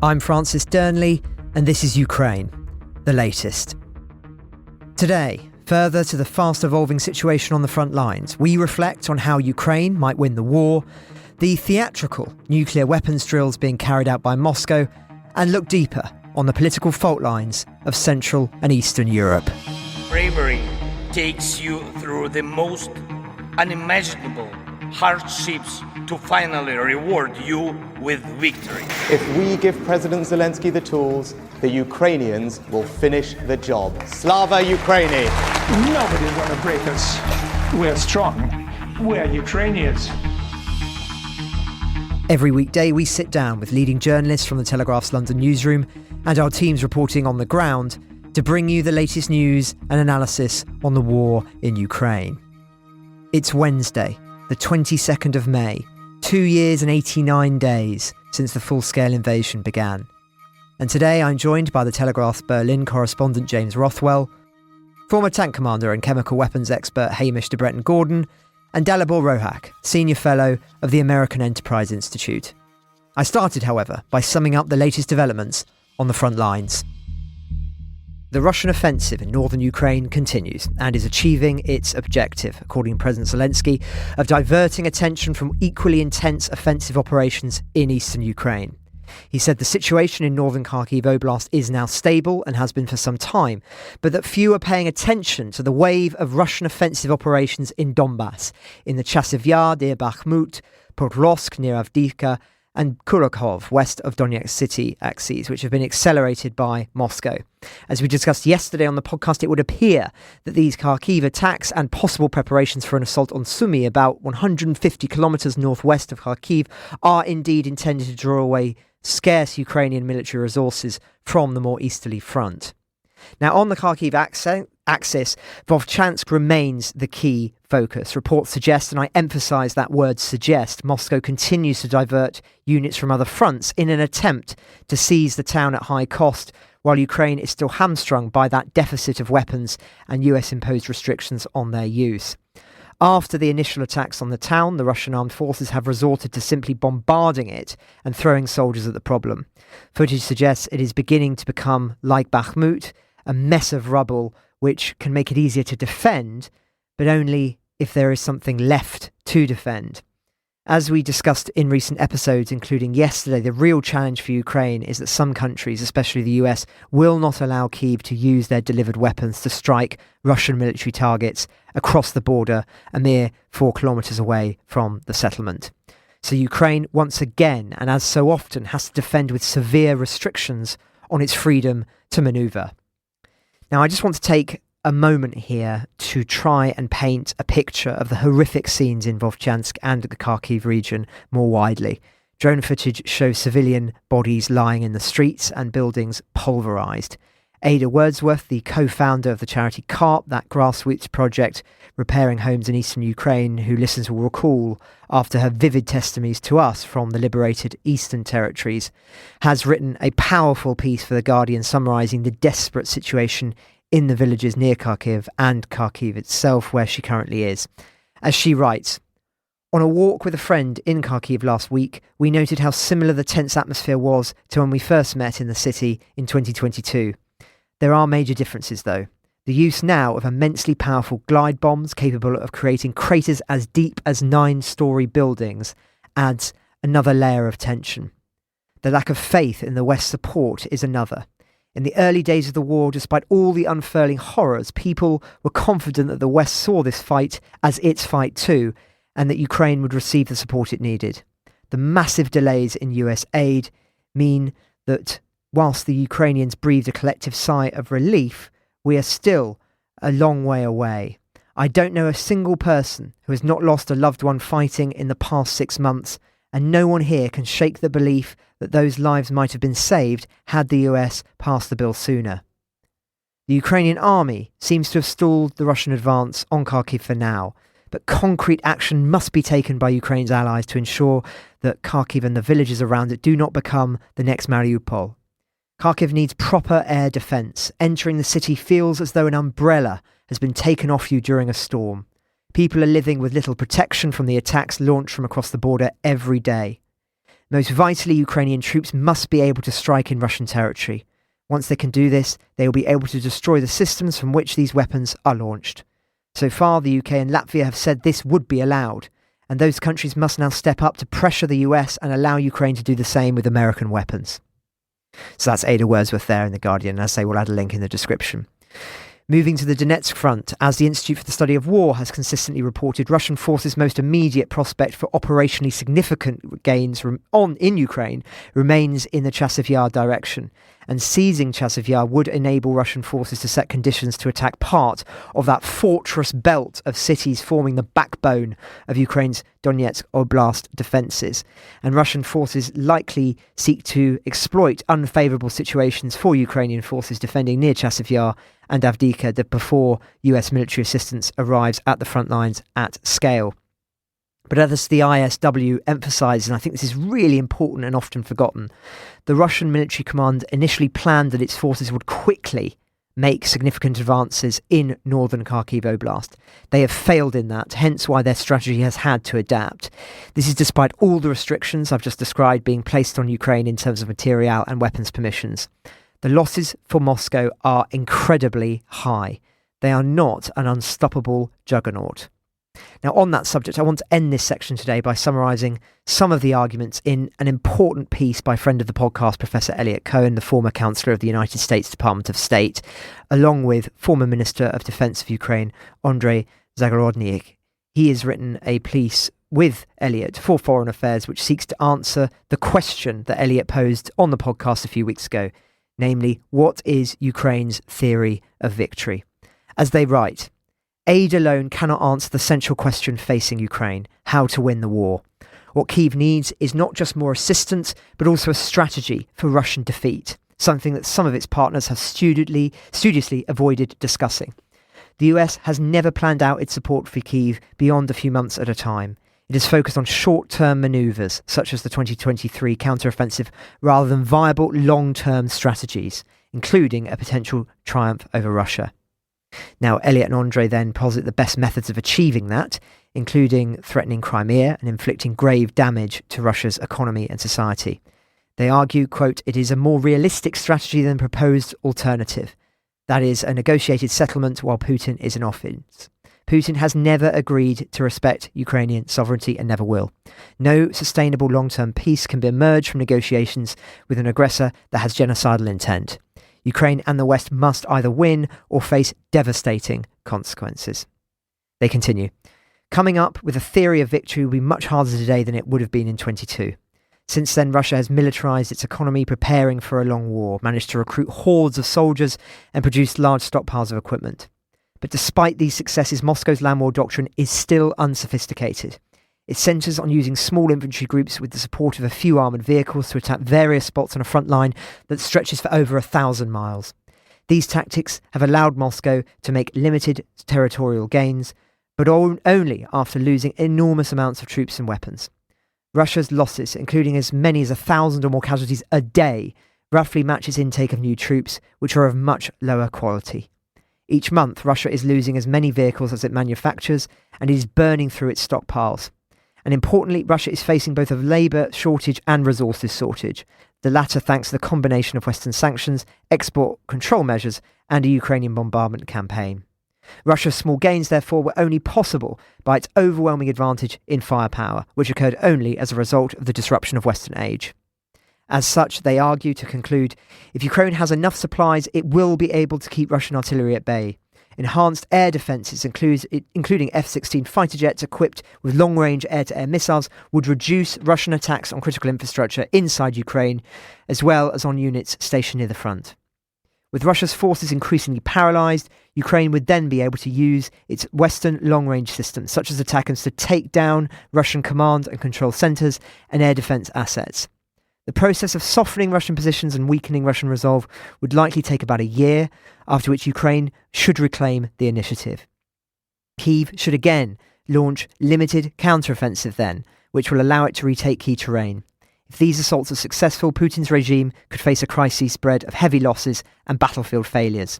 I'm Francis Dearnley, and this is Ukraine, the latest. Today, further to the fast-evolving situation on the front lines, we reflect on how Ukraine might win the war, the theatrical nuclear weapons drills being carried out by Moscow, and look deeper on the political fault lines of Central and Eastern Europe. Bravery takes you through the most unimaginable hardships to finally reward you with victory. If we give President Zelensky the tools, the Ukrainians will finish the job. Slava Ukraini! Nobody's gonna break us. We're strong. We're Ukrainians. Every weekday we sit down with leading journalists from the Telegraph's London newsroom and our teams reporting on the ground to bring you the latest news and analysis on the war in Ukraine. It's Wednesday, the 22nd of May, 2 years and 89 days since the full-scale invasion began. And today I'm joined by the Telegraph's Berlin correspondent James Rothwell, former tank commander and chemical weapons expert Hamish de Bretton-Gordon, and Dalibor Rohac, senior fellow of the American Enterprise Institute. I started, however, by summing up the latest developments on the front lines. The Russian offensive in northern Ukraine continues and is achieving its objective, according to President Zelensky, of diverting attention from equally intense offensive operations in eastern Ukraine. He said the situation in northern Kharkiv Oblast is now stable and has been for some time, but that few are paying attention to the wave of Russian offensive operations in Donbass, in the Chasiv Yar near Bakhmut, Pokrovsk near Avdiivka, and Kharkiv west of Donetsk city axes, which have been accelerated by Moscow. As we discussed yesterday on the podcast, it would appear that these Kharkiv attacks and possible preparations for an assault on Sumy, about 150 kilometres northwest of Kharkiv, are indeed intended to draw away scarce Ukrainian military resources from the more easterly front. Now, on the Kharkiv axis, Vovchansk remains the key focus. Reports suggest, and I emphasise that word suggest, Moscow continues to divert units from other fronts in an attempt to seize the town at high cost, while Ukraine is still hamstrung by that deficit of weapons and US-imposed restrictions on their use. After the initial attacks on the town, the Russian armed forces have resorted to simply bombarding it and throwing soldiers at the problem. Footage suggests it is beginning to become like Bakhmut, a mess of rubble which can make it easier to defend, but only if there is something left to defend. As we discussed in recent episodes, including yesterday, the real challenge for Ukraine is that some countries, especially the US, will not allow Kyiv to use their delivered weapons to strike Russian military targets across the border, a mere 4 kilometres away from the settlement. So Ukraine, once again, and as so often, has to defend with severe restrictions on its freedom to manoeuvre. Now, I just want to take a moment here to try and paint a picture of the horrific scenes in Vovchansk and the Kharkiv region more widely. Drone footage shows civilian bodies lying in the streets and buildings pulverised. Ada Wordsworth, the co-founder of the charity CARP, that grassroots project repairing homes in eastern Ukraine, who listeners will recall after her vivid testimonies to us from the liberated eastern territories, has written a powerful piece for The Guardian summarising the desperate situation in the villages near Kharkiv and Kharkiv itself, where she currently is. As she writes, "On a walk with a friend in Kharkiv last week, we noted how similar the tense atmosphere was to when we first met in the city in 2022. There are major differences, though. The use now of immensely powerful glide bombs capable of creating craters as deep as 9-storey buildings adds another layer of tension. The lack of faith in the West's support is another. In the early days of the war, despite all the unfurling horrors, people were confident that the West saw this fight as its fight too, and that Ukraine would receive the support it needed. The massive delays in US aid mean that whilst the Ukrainians breathed a collective sigh of relief, we are still a long way away. I don't know a single person who has not lost a loved one fighting in the past 6 months, and no one here can shake the belief that those lives might have been saved had the US passed the bill sooner. The Ukrainian army seems to have stalled the Russian advance on Kharkiv for now, but concrete action must be taken by Ukraine's allies to ensure that Kharkiv and the villages around it do not become the next Mariupol. Kharkiv needs proper air defence. Entering the city feels as though an umbrella has been taken off you during a storm. People are living with little protection from the attacks launched from across the border every day. Most vitally, Ukrainian troops must be able to strike in Russian territory. Once they can do this, they will be able to destroy the systems from which these weapons are launched. So far, the UK and Latvia have said this would be allowed, and those countries must now step up to pressure the US and allow Ukraine to do the same with American weapons. So that's Ada Wordsworth there in The Guardian. As I say, we'll add a link in the description. Moving to the Donetsk front, as the Institute for the Study of War has consistently reported, Russian forces' most immediate prospect for operationally significant gains in Ukraine remains in the Chasiv Yar direction, and seizing Chasiv Yar would enable Russian forces to set conditions to attack part of that fortress belt of cities forming the backbone of Ukraine's Donetsk Oblast defences. And Russian forces likely seek to exploit unfavourable situations for Ukrainian forces defending near Chasiv Yar and Avdiivka before US military assistance arrives at the front lines at scale. But as the ISW emphasises, and I think this is really important and often forgotten, the Russian military command initially planned that its forces would quickly make significant advances in northern Kharkiv Oblast. They have failed in that, hence why their strategy has had to adapt. This is despite all the restrictions I've just described being placed on Ukraine in terms of material and weapons permissions. The losses for Moscow are incredibly high. They are not an unstoppable juggernaut. Now, on that subject, I want to end this section today by summarising some of the arguments in an important piece by friend of the podcast, Professor Eliot Cohen, the former Counselor of the United States Department of State, along with former Minister of Defence of Ukraine, Andriy Zagorodnyuk. He has written a piece with Eliot for Foreign Affairs, which seeks to answer the question that Eliot posed on the podcast a few weeks ago, namely, what is Ukraine's theory of victory? As they write, aid alone cannot answer the central question facing Ukraine, how to win the war. What Kyiv needs is not just more assistance, but also a strategy for Russian defeat, something that some of its partners have studiously avoided discussing. The US has never planned out its support for Kyiv beyond a few months at a time. It is focused on short-term manoeuvres, such as the 2023 counteroffensive, rather than viable long-term strategies, including a potential triumph over Russia. Now, Eliot and Andrei then posit the best methods of achieving that, including threatening Crimea and inflicting grave damage to Russia's economy and society. They argue, quote, it is a more realistic strategy than proposed alternative. That is, a negotiated settlement while Putin is in office. Putin has never agreed to respect Ukrainian sovereignty and never will. No sustainable long-term peace can emerge from negotiations with an aggressor that has genocidal intent. Ukraine and the West must either win or face devastating consequences. They continue. Coming up with a theory of victory will be much harder today than it would have been in 22. Since then, Russia has militarised its economy, preparing for a long war, managed to recruit hordes of soldiers and produced large stockpiles of equipment. But despite these successes, Moscow's land war doctrine is still unsophisticated. It centres on using small infantry groups with the support of a few armoured vehicles to attack various spots on a front line that stretches for over 1,000 miles. These tactics have allowed Moscow to make limited territorial gains, but only after losing enormous amounts of troops and weapons. Russia's losses, including as many as 1,000 or more casualties a day, roughly match its intake of new troops, which are of much lower quality. Each month, Russia is losing as many vehicles as it manufactures, and it is burning through its stockpiles. And importantly, Russia is facing both a labour shortage and resources shortage, the latter thanks to the combination of Western sanctions, export control measures, and a Ukrainian bombardment campaign. Russia's small gains, therefore, were only possible by its overwhelming advantage in firepower, which occurred only as a result of the disruption of Western aid. As such, they argue, to conclude, if Ukraine has enough supplies, it will be able to keep Russian artillery at bay. Enhanced air defences, including F-16 fighter jets equipped with long-range air-to-air missiles, would reduce Russian attacks on critical infrastructure inside Ukraine, as well as on units stationed near the front. With Russia's forces increasingly paralysed, Ukraine would then be able to use its Western long-range systems, such as ATACMS, to take down Russian command and control centres and air defence assets. The process of softening Russian positions and weakening Russian resolve would likely take about a year, after which Ukraine should reclaim the initiative. Kyiv should again launch limited counteroffensive then, which will allow it to retake key terrain. If these assaults are successful, Putin's regime could face a crisis spread of heavy losses and battlefield failures.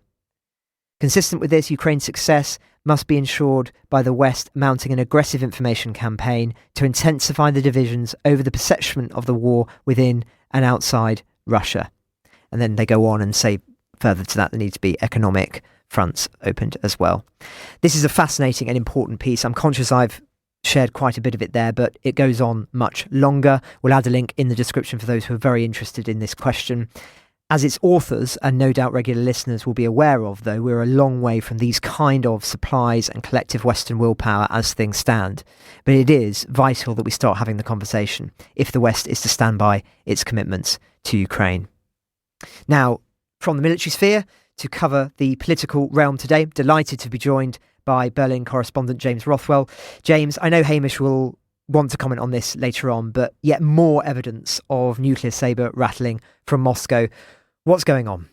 Consistent with this, Ukraine's success must be ensured by the West mounting an aggressive information campaign to intensify the divisions over the perception of the war within and outside Russia. And then they go on and say further to that, there need to be economic fronts opened as well. This is a fascinating and important piece. I'm conscious I've shared quite a bit of it there, but it goes on much longer. We'll add a link in the description for those who are very interested in this question. As its authors, and no doubt regular listeners will be aware of, though, we're a long way from these kind of supplies and collective Western willpower as things stand. But it is vital that we start having the conversation if the West is to stand by its commitments to Ukraine. Now, from the military sphere to cover the political realm today, delighted to be joined by Berlin correspondent James Rothwell. James, I know Hamish will want to comment on this later on, but yet more evidence of nuclear sabre-rattling from Moscow. What's going on?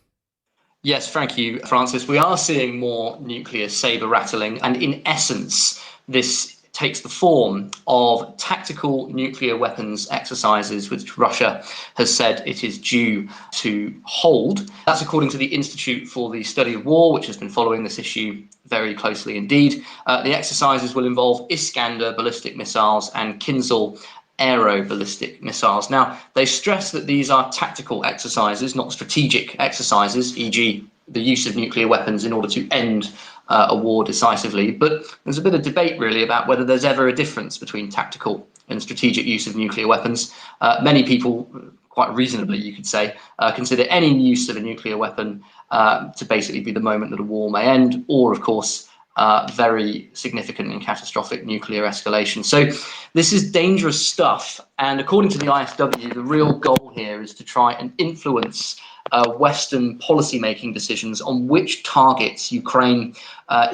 Yes, thank you, Francis. We are seeing more nuclear sabre-rattling, and in essence, this takes the form of tactical nuclear weapons exercises, which Russia has said it is due to hold. That's according to the Institute for the Study of War, which has been following this issue very closely indeed. The exercises will involve Iskander ballistic missiles and Kinzhal aero-ballistic missiles. Now, they stress that these are tactical exercises, not strategic exercises, e.g. the use of nuclear weapons in order to end a war decisively. But there's a bit of debate really about whether there's ever a difference between tactical and strategic use of nuclear weapons. Many people, quite reasonably you could say, consider any use of a nuclear weapon to basically be the moment that a war may end, or of course very significant and catastrophic nuclear escalation. So this is dangerous stuff, and according to the ISW, the real goal here is to try and influence Western policy-making decisions on which targets Ukraine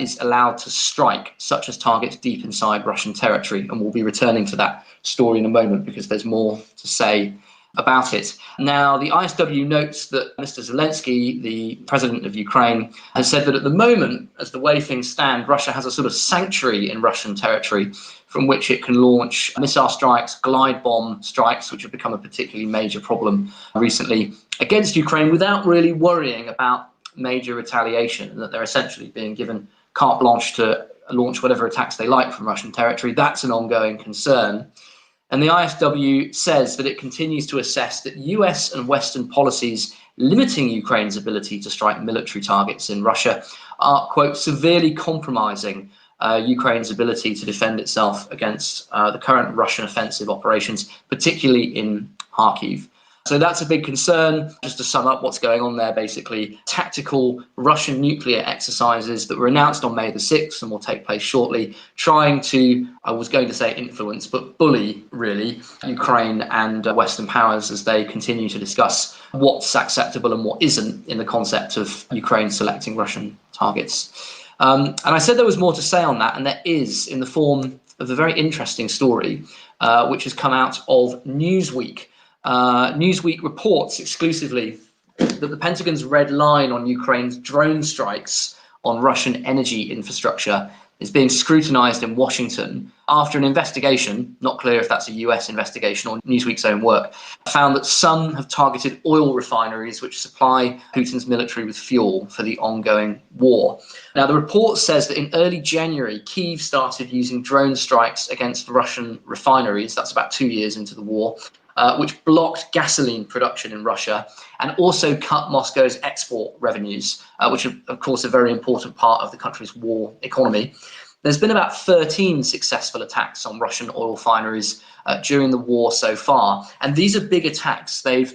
is allowed to strike, such as targets deep inside Russian territory. And we'll be returning to that story in a moment because there's more to say about it. Now, the ISW notes that Mr. Zelensky, the president of Ukraine, has said that at the moment, as the way things stand, Russia has a sort of sanctuary in Russian territory from which it can launch missile strikes, glide bomb strikes, which have become a particularly major problem recently, against Ukraine without really worrying about major retaliation, and that they're essentially being given carte blanche to launch whatever attacks they like from Russian territory. That's an ongoing concern. And the ISW says that it continues to assess that US and Western policies limiting Ukraine's ability to strike military targets in Russia are, quote, severely compromising Ukraine's ability to defend itself against the current Russian offensive operations, particularly in Kharkiv. So that's a big concern. Just to sum up what's going on there, basically, tactical Russian nuclear exercises that were announced on May the 6th and will take place shortly, trying to, I was going to say influence, but bully, really, Ukraine and Western powers as they continue to discuss what's acceptable and what isn't in the concept of Ukraine selecting Russian targets. And I said there was more to say on that, and there is, in the form of a very interesting story, which has come out of Newsweek. Newsweek reports exclusively that the Pentagon's red line on Ukraine's drone strikes on Russian energy infrastructure is being scrutinized in Washington after an investigation, not clear if that's a US investigation or Newsweek's own work, found that some have targeted oil refineries which supply Putin's military with fuel for the ongoing war. Now, the report says that in early January, Kyiv started using drone strikes against Russian refineries. That's about 2 years into the war. Which blocked gasoline production in Russia and also cut Moscow's export revenues, which are, of course, a very important part of the country's war economy. There's been about 13 successful attacks on Russian oil refineries during the war so far. And these are big attacks. They've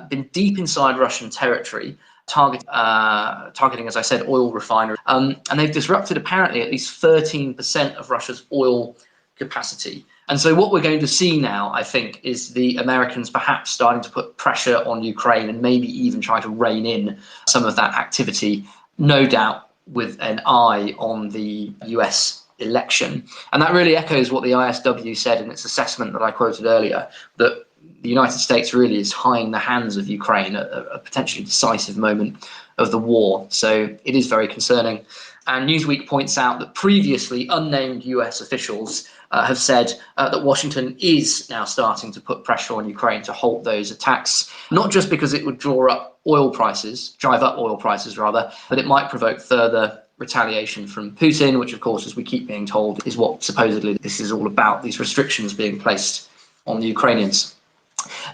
been deep inside Russian territory, targeting, as I said, oil refineries. And they've disrupted apparently at least 13% of Russia's oil capacity. And so what we're going to see now, I think, is the Americans perhaps starting to put pressure on Ukraine and maybe even try to rein in some of that activity, no doubt with an eye on the US election. And that really echoes what the ISW said in its assessment that I quoted earlier, that the United States really is tying the hands of Ukraine at a potentially decisive moment of the war. So it is very concerning. And Newsweek points out that previously unnamed US officials have said that Washington is now starting to put pressure on Ukraine to halt those attacks, not just because it would draw up drive up oil prices rather, but it might provoke further retaliation from Putin, which of course, as we keep being told, is what supposedly this is all about, these restrictions being placed on the Ukrainians.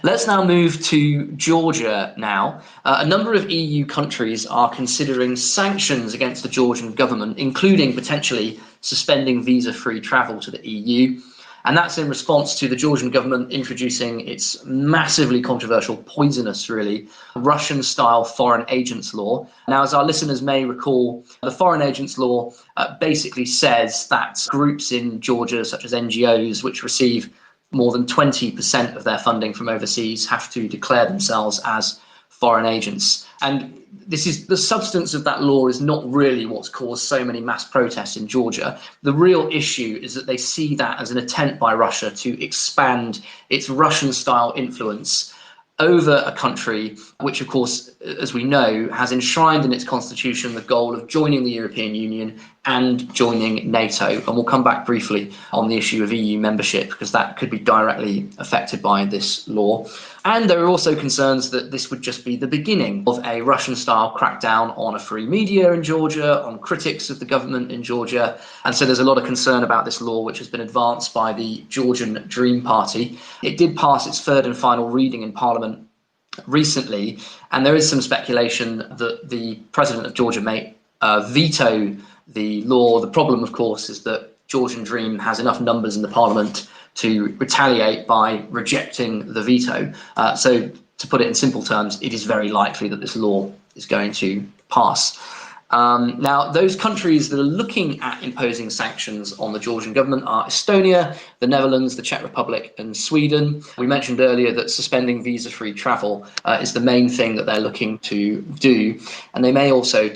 Let's now move to Georgia now. A number of EU countries are considering sanctions against the Georgian government, including potentially suspending visa-free travel to the EU. And that's in response to the Georgian government introducing its massively controversial, poisonous, really, Russian-style foreign agents law. Now, as our listeners may recall, the foreign agents law basically says that groups in Georgia, such as NGOs, which receive more than 20% of their funding from overseas, have to declare themselves as foreign agents. And this is the substance of that law is not really what's caused so many mass protests in Georgia. The real issue is that they see that as an attempt by Russia to expand its Russian-style influence over a country which, of course, as we know, has enshrined in its constitution the goal of joining the European Union and joining NATO. And we'll come back briefly on the issue of EU membership, because that could be directly affected by this law. And there are also concerns that this would just be the beginning of a Russian-style crackdown on a free media in Georgia, on critics of the government in Georgia. And so there's a lot of concern about this law, which has been advanced by the Georgian Dream Party. It did pass its third and final reading in Parliament recently, and there is some speculation that the president of Georgia may veto the law. The problem, of course, is that Georgian Dream has enough numbers in the parliament to retaliate by rejecting the veto. So to put it in simple terms, it is very likely that this law is going to pass. Now, those countries that are looking at imposing sanctions on the Georgian government are Estonia, the Netherlands, the Czech Republic and Sweden. We mentioned earlier that suspending visa-free travel is the main thing that they're looking to do. And they may also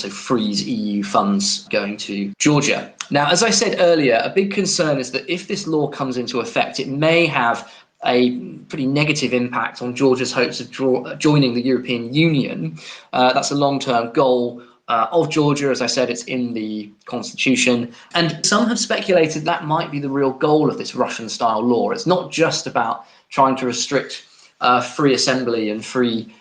freeze EU funds going to Georgia. Now, as I said earlier, a big concern is that if this law comes into effect, it may have a pretty negative impact on Georgia's hopes of joining the European Union. That's a long-term goal of Georgia. As I said, it's in the constitution. And some have speculated that might be the real goal of this Russian-style law. It's not just about trying to restrict free assembly and free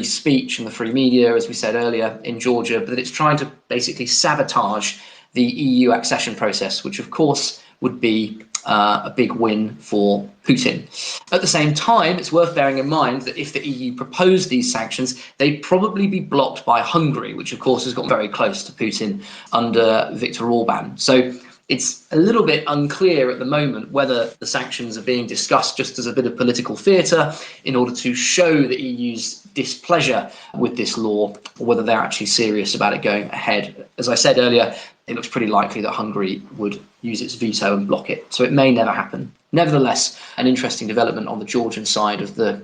speech and the free media, as we said earlier, in Georgia, but that it's trying to basically sabotage the EU accession process, which of course would be a big win for Putin. At the same time, it's worth bearing in mind that if the EU proposed these sanctions, they'd probably be blocked by Hungary, which of course has got very close to Putin under Viktor Orban. So it's a little bit unclear at the moment whether the sanctions are being discussed just as a bit of political theatre in order to show the EU's displeasure with this law, or whether they're actually serious about it going ahead. As I said earlier, it looks pretty likely that Hungary would use its veto and block it. So it may never happen. Nevertheless, an interesting development on the Georgian side of the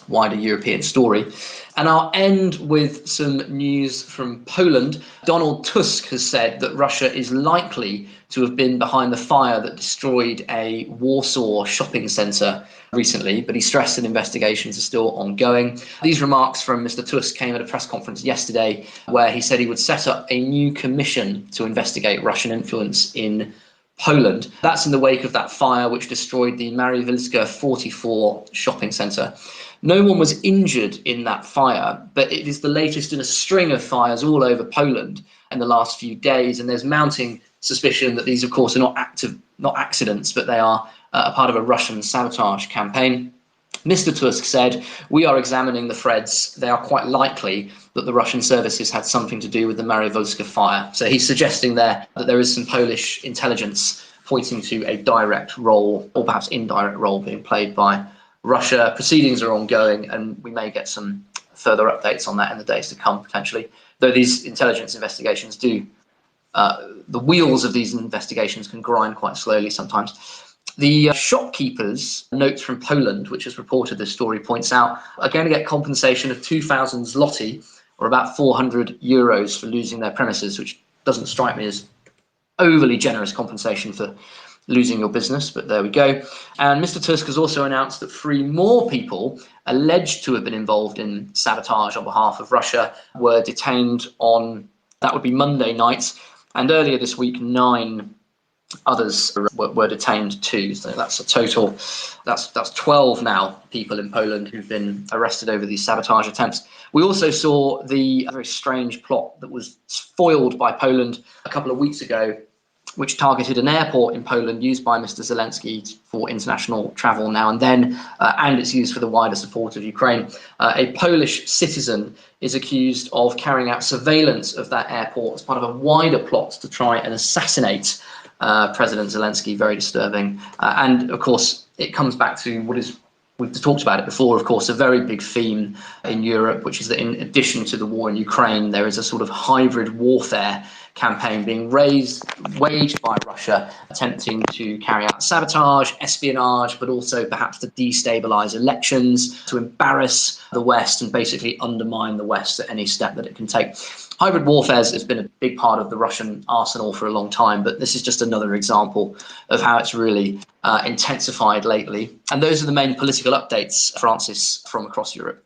wider European story. And I'll end with some news from Poland. Donald Tusk has said that Russia is likely to have been behind the fire that destroyed a Warsaw shopping centre recently, but he stressed that investigations are still ongoing. These remarks from Mr. Tusk came at a press conference yesterday where he said he would set up a new commission to investigate Russian influence in Poland. That's in the wake of that fire which destroyed the Mariwilska 44 shopping centre. No one was injured in that fire, but it is the latest in a string of fires all over Poland in the last few days, and there's mounting suspicion that these, of course, are not accidents, but they are a part of a Russian sabotage campaign. Mr. Tusk said, "We are examining the threads. They are quite likely that the Russian services had something to do with the Mariwilska fire." So he's suggesting there that there is some Polish intelligence pointing to a direct role, or perhaps indirect role, being played by Russia. Proceedings are ongoing, and we may get some further updates on that in the days to come, potentially. Though these intelligence investigations the wheels of these investigations can grind quite slowly sometimes. The shopkeepers, notes from Poland, which has reported this story, points out, are going to get compensation of 2,000 zloty, or about 400 euros, for losing their premises, which doesn't strike me as overly generous compensation for losing your business, but there we go. And Mr. Tusk has also announced that 3 more people alleged to have been involved in sabotage on behalf of Russia were detained on, that would be Monday night, and earlier this week 9 others were detained too. So that's a total, that's 12 now people in Poland who've been arrested over these sabotage attempts. We also saw the very strange plot that was foiled by Poland a couple of weeks ago, which targeted an airport in Poland used by Mr. Zelensky for international travel now and then, and it's used for the wider support of Ukraine. A Polish citizen is accused of carrying out surveillance of that airport as part of a wider plot to try and assassinate President Zelensky. Very disturbing. And of course, it comes back to what is, we've talked about it before, of course, a very big theme in Europe, which is that in addition to the war in Ukraine, there is a sort of hybrid warfare campaign being waged by Russia, attempting to carry out sabotage, espionage, but also perhaps to destabilize elections, to embarrass the West and basically undermine the West at any step that it can take. Hybrid warfare has been a big part of the Russian arsenal for a long time, but this is just another example of how it's really intensified lately. And those are the main political updates, Francis, from across Europe.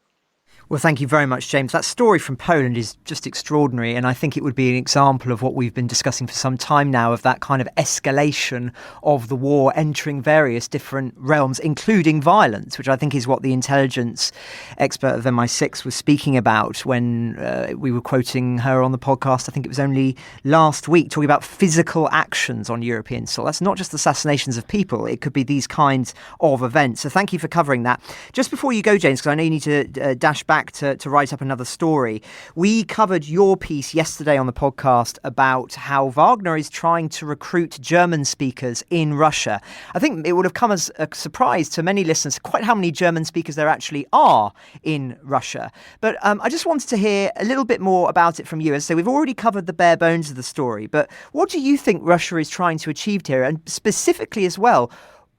Well, thank you very much, James. That story from Poland is just extraordinary, and I think it would be an example of what we've been discussing for some time now, of that kind of escalation of the war entering various different realms, including violence, which I think is what the intelligence expert of MI6 was speaking about when we were quoting her on the podcast. I think it was only last week, talking about physical actions on European soil. That's not just assassinations of people. It could be these kinds of events. So thank you for covering that. Just before you go, James, because I know you need to dash back to write up another story. We covered your piece yesterday on the podcast about how Wagner is trying to recruit German speakers in Russia. I think it would have come as a surprise to many listeners quite how many German speakers there actually are in Russia. But I just wanted to hear a little bit more about it from you. As I say, we've already covered the bare bones of the story, but what do you think Russia is trying to achieve here? And specifically as well,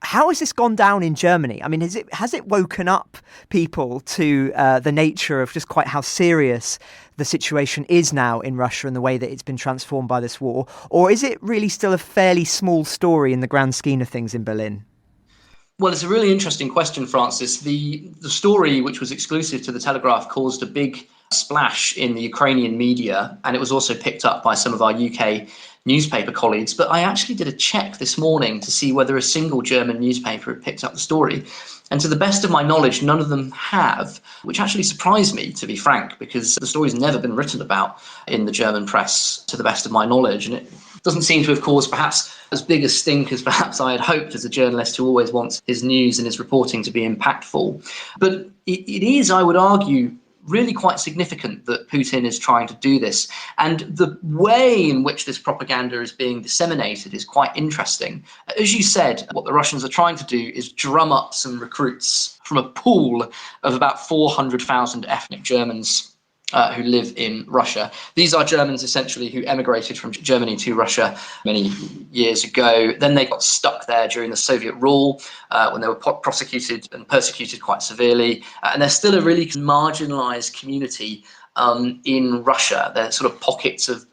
how has this gone down in Germany? I mean, has it woken up people to the nature of just quite how serious the situation is now in Russia and the way that it's been transformed by this war? Or is it really still a fairly small story in the grand scheme of things in Berlin? Well, it's a really interesting question, Francis. The story, which was exclusive to the Telegraph, caused a big splash in the Ukrainian media, and it was also picked up by some of our UK newspaper colleagues. But I actually did a check this morning to see whether a single German newspaper had picked up the story. And to the best of my knowledge, none of them have, which actually surprised me, to be frank, because the story's never been written about in the German press, to the best of my knowledge. And it doesn't seem to have caused perhaps as big a stink as perhaps I had hoped as a journalist who always wants his news and his reporting to be impactful. But it is, I would argue, really quite significant that Putin is trying to do this. And the way in which this propaganda is being disseminated is quite interesting. As you said, what the Russians are trying to do is drum up some recruits from a pool of about 400,000 ethnic Germans who live in Russia. These are Germans essentially who emigrated from Germany to Russia many years ago. Then they got stuck there during the Soviet rule when they were prosecuted and persecuted quite severely. And they're still a really marginalized community in Russia. They're sort of pockets of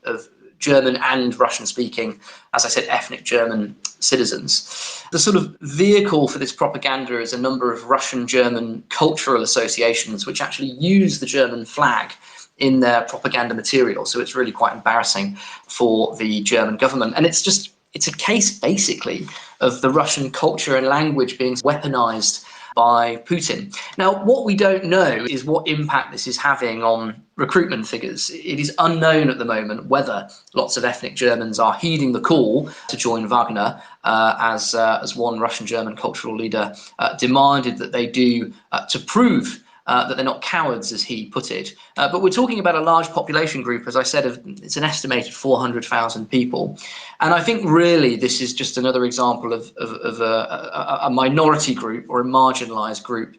German and Russian-speaking, as I said, ethnic German citizens. The sort of vehicle for this propaganda is a number of Russian-German cultural associations which actually use the German flag in their propaganda material. So it's really quite embarrassing for the German government. And it's a case, basically, of the Russian culture and language being weaponized by Putin. Now, what we don't know is what impact this is having on recruitment figures. It is unknown at the moment whether lots of ethnic Germans are heeding the call to join Wagner, as one Russian-German cultural leader demanded that they do to prove that they're not cowards, as he put it. But we're talking about a large population group, as I said, it's an estimated 400,000 people. And I think really this is just another example of a minority group or a marginalized group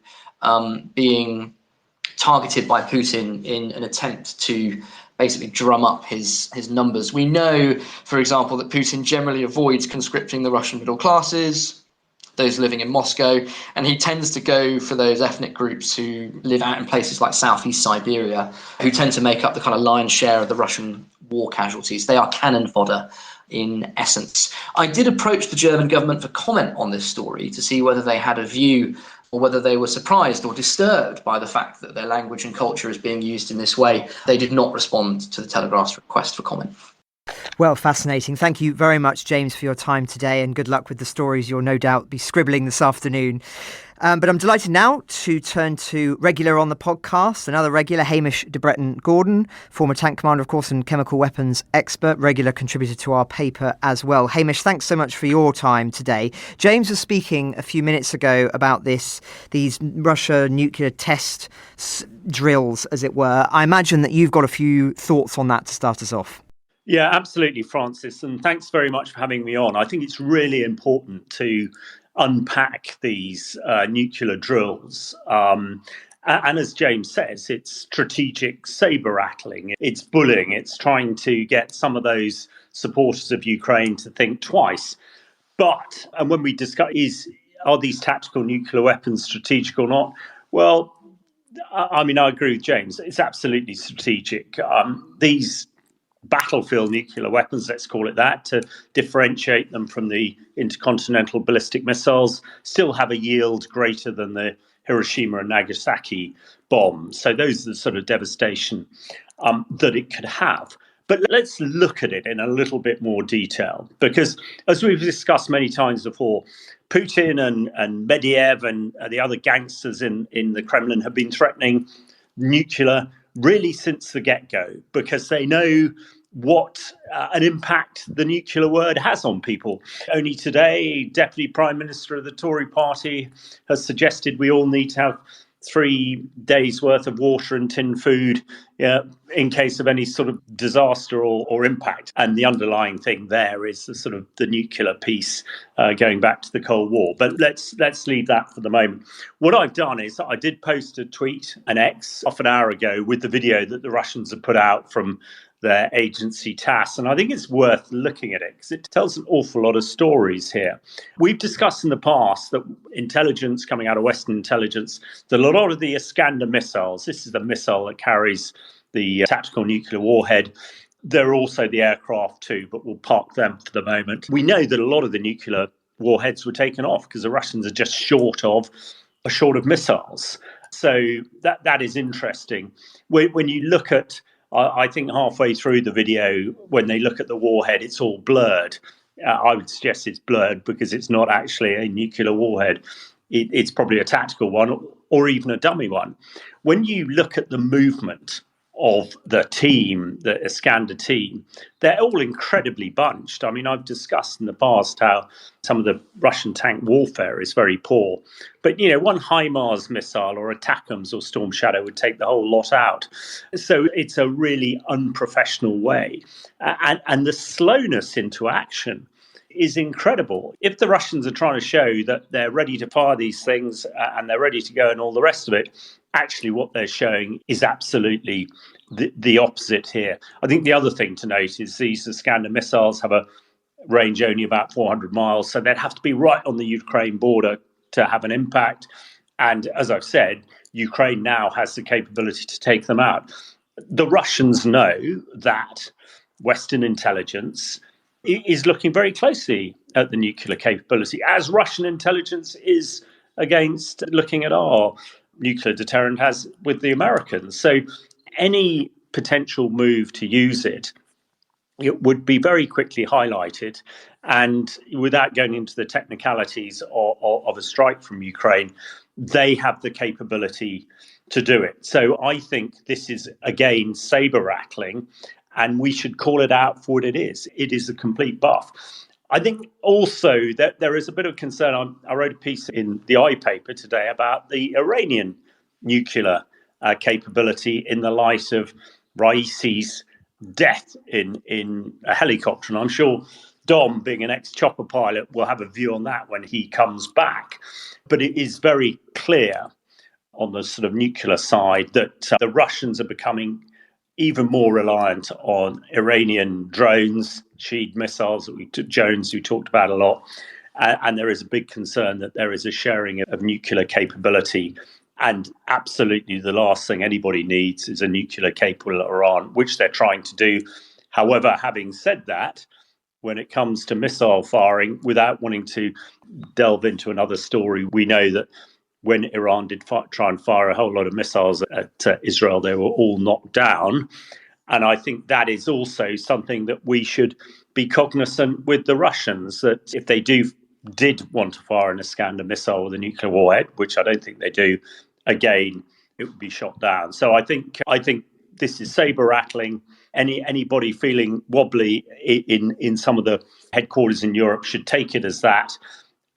being targeted by Putin in an attempt to basically drum up his numbers. We know, for example, that Putin generally avoids conscripting the Russian middle classes, those living in Moscow, and he tends to go for those ethnic groups who live out in places like southeast Siberia, who tend to make up the kind of lion's share of the Russian war casualties. They are cannon fodder in essence. I did approach the German government for comment on this story to see whether they had a view or whether they were surprised or disturbed by the fact that their language and culture is being used in this way. They did not respond to the Telegraph's request for comment. Well, fascinating. Thank you very much, James, for your time today, and good luck with the stories you'll no doubt be scribbling this afternoon. But I'm delighted now to turn to regular on the podcast, another regular, Hamish de Bretton-Gordon, former tank commander, of course, and chemical weapons expert, regular contributor to our paper as well. Hamish, thanks so much for your time today. James was speaking a few minutes ago about these Russia nuclear test drills, as it were. I imagine that you've got a few thoughts on that to start us off. Yeah, absolutely, Francis. And thanks very much for having me on. I think it's really important to unpack these nuclear drills. And as James says, it's strategic sabre-rattling. It's bullying. It's trying to get some of those supporters of Ukraine to think twice. But, and when we discuss, are these tactical nuclear weapons strategic or not? Well, I mean, I agree with James. It's absolutely strategic. These battlefield nuclear weapons, let's call it that, to differentiate them from the intercontinental ballistic missiles, still have a yield greater than the Hiroshima and Nagasaki bombs. So those are the sort of devastation that it could have. But let's look at it in a little bit more detail, because as we've discussed many times before, Putin and Medvedev and the other gangsters in the Kremlin have been threatening nuclear really since the get-go, because they know what an impact the nuclear word has on people. Only today, Deputy Prime Minister of the Tory party has suggested we all need to have 3 days' worth of water and tin food in case of any sort of disaster or impact. And the underlying thing there is the sort of the nuclear piece going back to the Cold War. But let's leave that for the moment. What I've done is I did post a tweet, an X, half an hour ago with the video that the Russians have put out from their agency TASS. And I think it's worth looking at it because it tells an awful lot of stories here. We've discussed in the past that intelligence coming out of Western intelligence, that a lot of the Iskander missiles, this is the missile that carries the tactical nuclear warhead. There are also the aircraft too, but we'll park them for the moment. We know that a lot of the nuclear warheads were taken off because the Russians are just short of missiles. So that is interesting. When you look at, I think halfway through the video, when they look at the warhead, it's all blurred. I would suggest it's blurred because it's not actually a nuclear warhead. It's probably a tactical one or even a dummy one. When you look at the movement of the team, the Iskander team, they're all incredibly bunched. I mean, I've discussed in the past how some of the Russian tank warfare is very poor. But, one HIMARS missile or ATACMS or Storm Shadow would take the whole lot out. So it's a really unprofessional way. And the slowness into action is incredible. If the Russians are trying to show that they're ready to fire these things and they're ready to go and all the rest of it, actually what they're showing is absolutely the opposite here. I think the other thing to note is these Iskander missiles have a range only about 400 miles, so they'd have to be right on the Ukraine border to have an impact. And as I've said, Ukraine now has the capability to take them out. The Russians know that Western intelligence is looking very closely at the nuclear capability, as Russian intelligence is against looking at our nuclear deterrent has with the Americans. So any potential move to use it would be very quickly highlighted. And without going into the technicalities of a strike from Ukraine, they have the capability to do it. So I think this is, again, saber-rattling, and we should call it out for what it is. It is a complete buff. I think also that there is a bit of concern. I wrote a piece in the iPaper today about the Iranian nuclear capability in the light of Raisi's death in a helicopter. And I'm sure Dom, being an ex-chopper pilot, will have a view on that when he comes back. But it is very clear on the sort of nuclear side that the Russians are becoming even more reliant on Iranian drones, Sheed missiles that Jones, we talked about a lot. And there is a big concern that there is a sharing of nuclear capability. And absolutely the last thing anybody needs is a nuclear capable Iran, which they're trying to do. However, having said that, when it comes to missile firing, without wanting to delve into another story, we know that when Iran did try and fire a whole lot of missiles at Israel, they were all knocked down. And I think that is also something that we should be cognizant with the Russians, that if they did want to fire an Iskander missile with a nuclear warhead, which I don't think they do, again, it would be shot down. So I think this is saber-rattling. Anybody feeling wobbly in some of the headquarters in Europe should take it as that,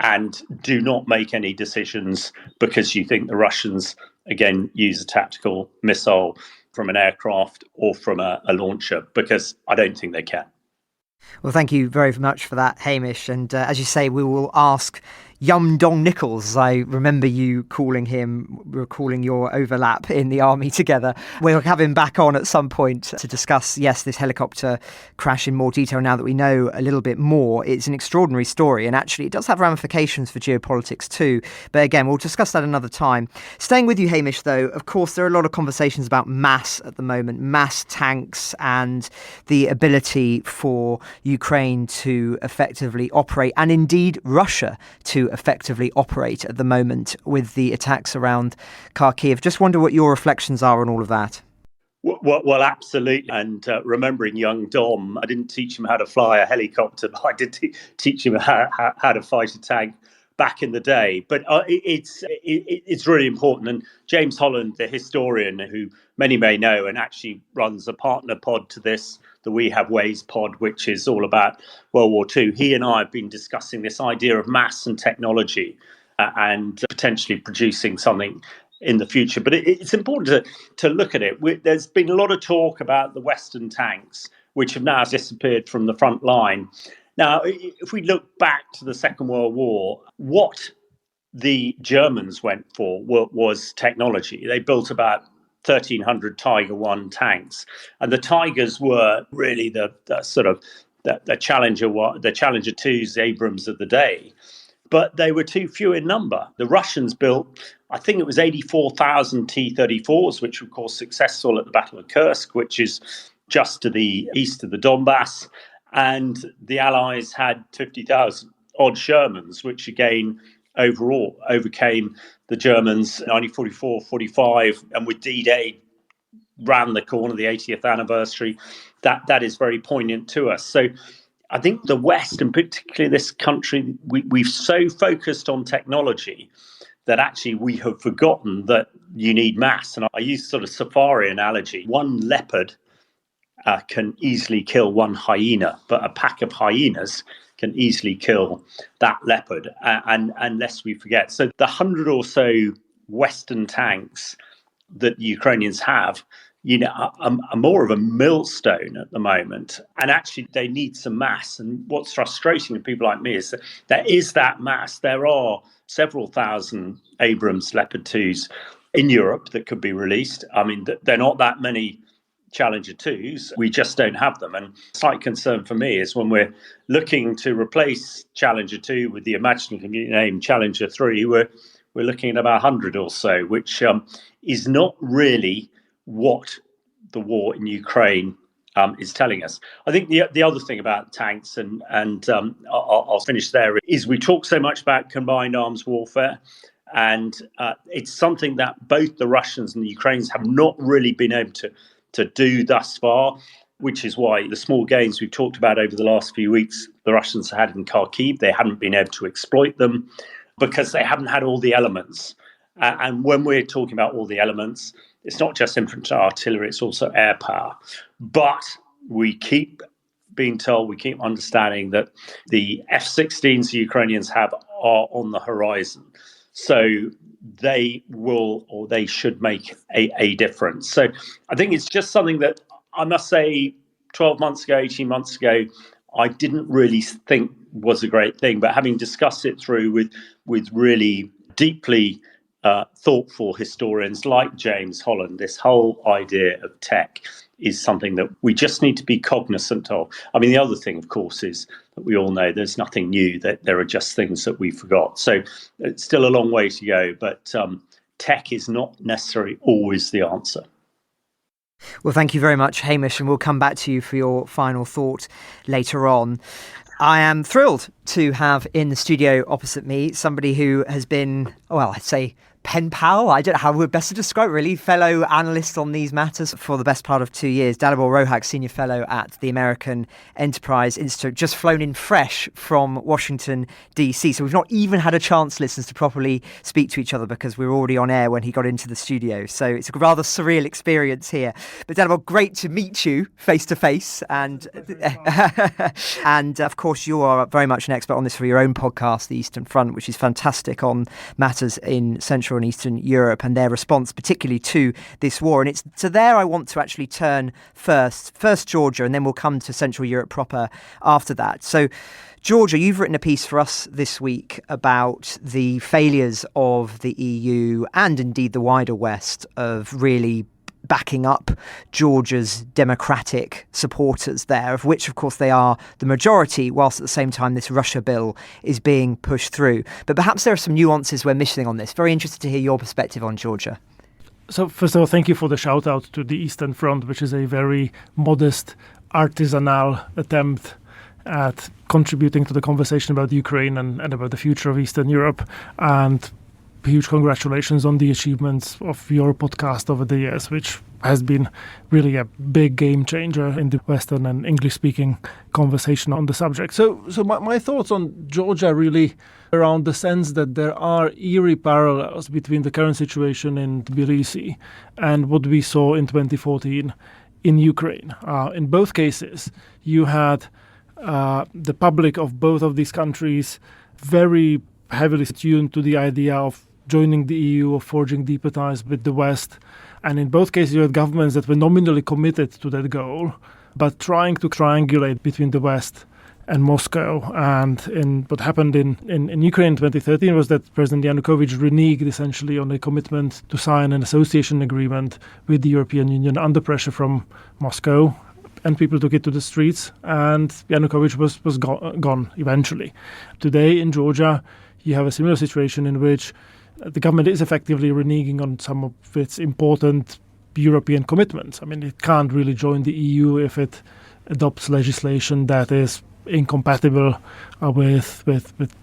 and do not make any decisions because you think the Russians, again, use a tactical missile from an aircraft or from a launcher, because I don't think they can. Well, thank you very much for that, Hamish. And as you say, we will ask Yum Dong Nichols. I remember you calling him, recalling your overlap in the army together. We'll have him back on at some point to discuss, yes, this helicopter crash in more detail now that we know a little bit more. It's an extraordinary story, and actually it does have ramifications for geopolitics too. But again, we'll discuss that another time. Staying with you, Hamish, though, of course, there are a lot of conversations about mass at the moment, mass tanks and the ability for Ukraine to effectively operate, and indeed Russia to effectively operate at the moment with the attacks around Kharkiv. Just wonder what your reflections are on all of that. Well, absolutely. And remembering young Dom, I didn't teach him how to fly a helicopter, but I did teach him how to fight a tank back in the day. But it's really important. And James Holland, the historian, who many may know and actually runs a partner pod to this, the We Have Ways pod, which is all about World War II, he and I have been discussing this idea of mass and technology and potentially producing something in the future. But it's important to look at it. There's been a lot of talk about the Western tanks, which have now disappeared from the front line. Now, if we look back to the Second World War, what the Germans went for was technology. They built about 1,300 Tiger I tanks, and the Tigers were really the Challenger 2s, the Abrams of the day. But they were too few in number. The Russians built, I think it was 84,000 T-34s, which were, of course, successful at the Battle of Kursk, which is just to the east of the Donbass. And the Allies had 50,000 odd Shermans, which again overall overcame the Germans 1944, 45, and with D-Day round the corner, the 80th anniversary, that is very poignant to us. So I think the West, and particularly this country, we've so focused on technology that actually we have forgotten that you need mass. And I use sort of safari analogy. One leopard can easily kill one hyena, but a pack of hyenas can easily kill that leopard, and unless we forget. So the 100 or so Western tanks that the Ukrainians have, are more of a millstone at the moment. And actually they need some mass. And what's frustrating to people like me is that there is that mass. There are several thousand Abrams Leopard 2s in Europe that could be released. I mean, they're not that many Challenger 2s. We just don't have them. And a slight concern for me is when we're looking to replace Challenger 2 with the imaginative name Challenger 3, we're looking at about 100 or so, which is not really what the war in Ukraine is telling us. I think the other thing about tanks, and I'll finish there, is we talk so much about combined arms warfare, and it's something that both the Russians and the Ukrainians have not really been able to do thus far, which is why the small gains we've talked about over the last few weeks, the Russians had in Kharkiv, they hadn't been able to exploit them because they haven't had all the elements. And when we're talking about all the elements, it's not just infantry artillery, it's also air power. But we keep being told, we keep understanding that the F-16s the Ukrainians have are on the horizon. So they will, or they should, make a difference. So I think it's just something that I must say 12 months ago, 18 months ago, I didn't really think was a great thing. But having discussed it through with really deeply thoughtful historians like James Holland, this whole idea of tech is something that we just need to be cognizant of. I mean, the other thing, of course, is that we all know there's nothing new, that there are just things that we forgot. So it's still a long way to go, but tech is not necessarily always the answer. Well, thank you very much, Hamish, and we'll come back to you for your final thought later on. I am thrilled to have in the studio opposite me somebody who has been, well, I'd say pen pal, I don't know how we're best to describe it, really, fellow analyst on these matters for the best part of 2 years. Dalibor Rohac, Senior Fellow at the American Enterprise Institute, just flown in fresh from Washington, D.C. So we've not even had a chance, listeners, to properly speak to each other because we were already on air when he got into the studio. So it's a rather surreal experience here. But Dalibor, great to meet you face to face. And of course, you are very much an expert on this for your own podcast, The Eastern Front, which is fantastic on matters in Central and Eastern Europe and their response particularly to this war. And it's to there I want to actually turn first Georgia, and then we'll come to Central Europe proper after that. So Georgia, you've written a piece for us this week about the failures of the EU and indeed the wider West of really backing up Georgia's democratic supporters there, of which, of course, they are the majority, whilst at the same time this Russia bill is being pushed through. But perhaps there are some nuances we're missing on this. Very interested to hear your perspective on Georgia. So first of all, thank you for the shout out to the Eastern Front, which is a very modest, artisanal attempt at contributing to the conversation about Ukraine and about the future of Eastern Europe. And huge congratulations on the achievements of your podcast over the years, which has been really a big game changer in the Western and English-speaking conversation on the subject. So my thoughts on Georgia really around the sense that there are eerie parallels between the current situation in Tbilisi and what we saw in 2014 in Ukraine. In both cases, you had the public of both of these countries very heavily tuned to the idea of joining the EU or forging deeper ties with the West. And in both cases, you had governments that were nominally committed to that goal, but trying to triangulate between the West and Moscow. And in what happened in Ukraine in 2013 was that President Yanukovych reneged essentially on a commitment to sign an association agreement with the European Union under pressure from Moscow. And people took it to the streets, and Yanukovych was gone eventually. Today in Georgia, you have a similar situation in which the government is effectively reneging on some of its important European commitments. I mean, it can't really join the EU if it adopts legislation that is incompatible with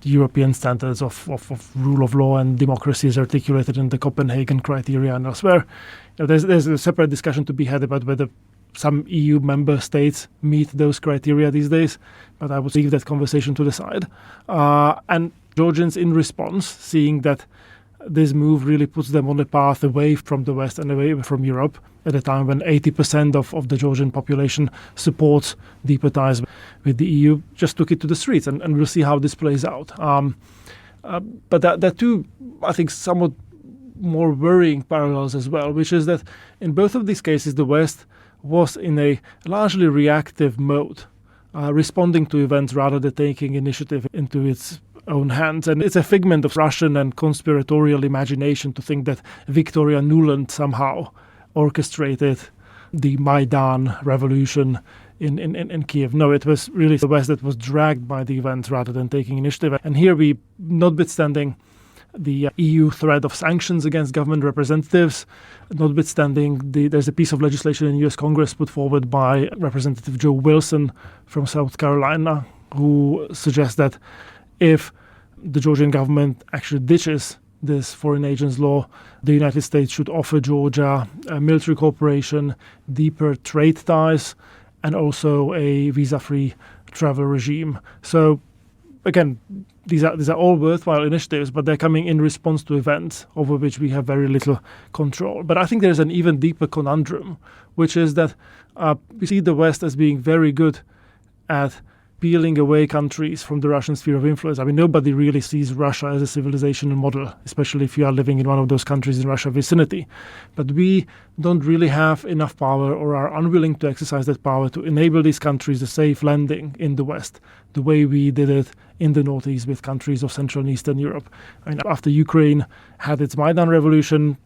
European standards of rule of law and democracy as articulated in the Copenhagen criteria and elsewhere. There's a separate discussion to be had about whether some EU member states meet those criteria these days, but I would leave that conversation to the side. And Georgians, in response, seeing that this move really puts them on a path away from the West and away from Europe at a time when 80% of the Georgian population supports deeper ties with the EU, just took it to the streets, and we'll see how this plays out. But there are two, I think, somewhat more worrying parallels as well, which is that in both of these cases, the West was in a largely reactive mode, responding to events rather than taking initiative into its own hands. And it's a figment of Russian and conspiratorial imagination to think that Victoria Nuland somehow orchestrated the Maidan revolution in Kiev. No, it was really the West that was dragged by the events rather than taking initiative. And here we, notwithstanding the EU threat of sanctions against government representatives, notwithstanding there's a piece of legislation in US Congress put forward by Representative Joe Wilson from South Carolina, who suggests that if the Georgian government actually ditches this foreign agents law, the United States should offer Georgia a military cooperation, deeper trade ties, and also a visa-free travel regime. So again, these are all worthwhile initiatives, but they're coming in response to events over which we have very little control. But I think there's an even deeper conundrum, which is that we see the West as being very good at peeling away countries from the Russian sphere of influence. I mean, nobody really sees Russia as a civilization model, especially if you are living in one of those countries in Russia's vicinity. But we don't really have enough power, or are unwilling to exercise that power, to enable these countries a safe landing in the West, the way we did it in the Northeast with countries of Central and Eastern Europe. I mean, after Ukraine had its Maidan revolution,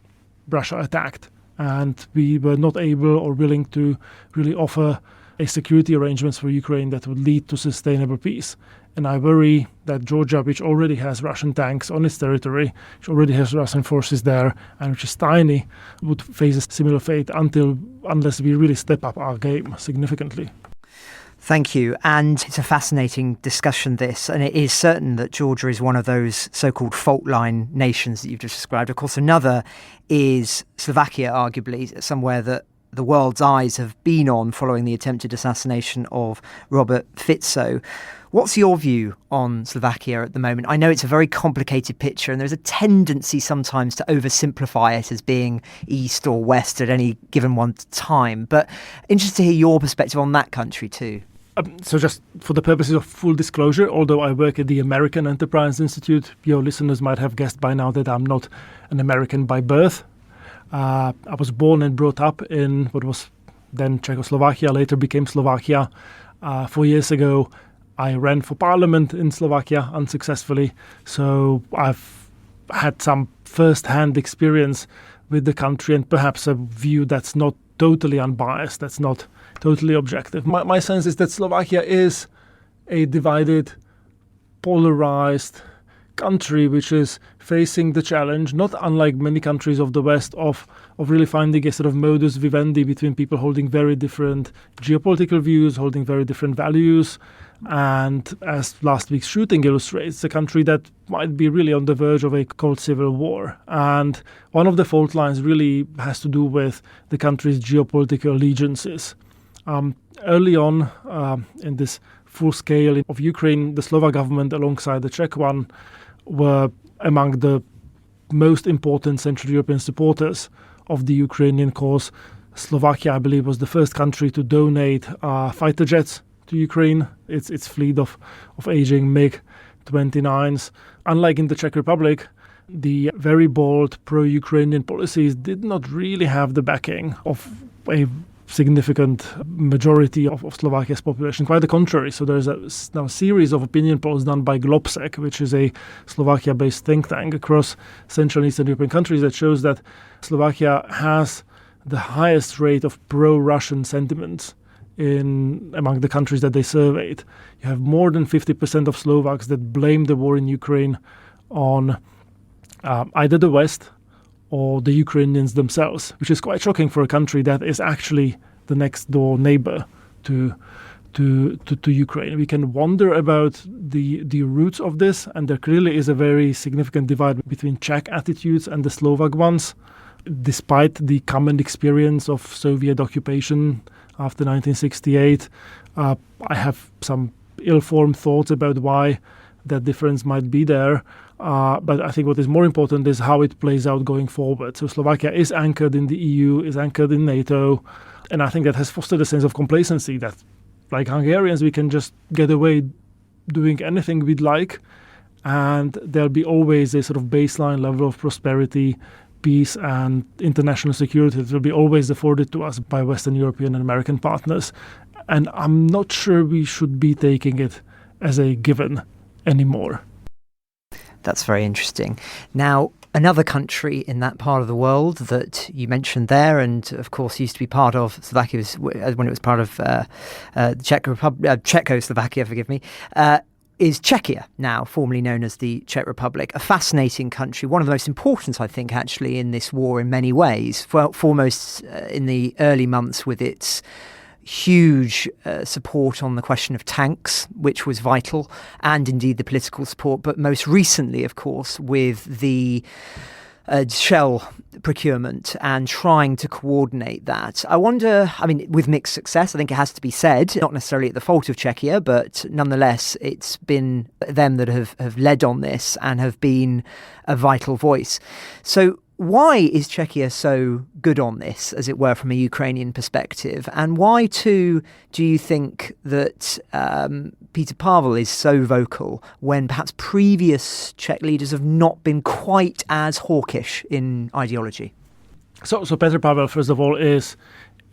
Russia attacked, and we were not able or willing to really offer a security arrangements for Ukraine that would lead to sustainable peace. And I worry that Georgia, which already has Russian tanks on its territory, which already has Russian forces there, and which is tiny, would face a similar fate unless we really step up our game significantly. Thank you. And it's a fascinating discussion, this, and it is certain that Georgia is one of those so-called fault line nations that you've just described. Of course, another is Slovakia, arguably, somewhere that the world's eyes have been on following the attempted assassination of Robert Fico. What's your view on Slovakia at the moment? I know it's a very complicated picture and there's a tendency sometimes to oversimplify it as being east or west at any given one time, but interested to hear your perspective on that country too. So just for the purposes of full disclosure, although I work at the American Enterprise Institute, your listeners might have guessed by now that I'm not an American by birth. I was born and brought up in what was then Czechoslovakia, later became Slovakia. 4 years ago, I ran for parliament in Slovakia unsuccessfully. So I've had some first-hand experience with the country and perhaps a view that's not totally unbiased, that's not totally objective. My sense is that Slovakia is a divided, polarized country which is facing the challenge, not unlike many countries of the West, of really finding a sort of modus vivendi between people holding very different geopolitical views, holding very different values. And as last week's shooting illustrates, a country that might be really on the verge of a cold civil war. And one of the fault lines really has to do with the country's geopolitical allegiances. Early on in this full scale of Ukraine, the Slovak government alongside the Czech one were among the most important Central European supporters of the Ukrainian cause. Slovakia, I believe, was the first country to donate fighter jets to Ukraine, its fleet of aging MiG-29s. Unlike in the Czech Republic, the very bold pro-Ukrainian policies did not really have the backing of a significant majority of Slovakia's population. Quite the contrary. So there's now a series of opinion polls done by Globsec, which is a Slovakia-based think tank across Central and Eastern European countries, that shows that Slovakia has the highest rate of pro-Russian sentiments among the countries that they surveyed. You have more than 50% of Slovaks that blame the war in Ukraine on either the West or the Ukrainians themselves, which is quite shocking for a country that is actually the next door neighbor to Ukraine. We can wonder about the roots of this, and there clearly is a very significant divide between Czech attitudes and the Slovak ones. Despite the common experience of Soviet occupation after 1968, I have some ill-formed thoughts about why that difference might be there. But I think what is more important is how it plays out going forward. So Slovakia is anchored in the EU, is anchored in NATO, and I think that has fostered a sense of complacency that, like Hungarians, we can just get away doing anything we'd like, and there'll be always a sort of baseline level of prosperity, peace and international security that will be always afforded to us by Western European and American partners. And I'm not sure we should be taking it as a given anymore. That's very interesting. Now, another country in that part of the world that you mentioned there, and of course used to be part of Slovakia when it was part of Czechoslovakia, forgive me, is Czechia, now formerly known as the Czech Republic. A fascinating country, one of the most important, I think, actually, in this war in many ways, foremost in the early months with its huge support on the question of tanks, which was vital, and indeed the political support, but most recently, of course, with the shell procurement and trying to coordinate that. I wonder, with mixed success, I think it has to be said, not necessarily at the fault of Czechia, but nonetheless, it's been them that have led on this and have been a vital voice. So why is Czechia so good on this, as it were, from a Ukrainian perspective? And why, too, do you think that Peter Pavel is so vocal when perhaps previous Czech leaders have not been quite as hawkish in ideology? So Petr Pavel, first of all, is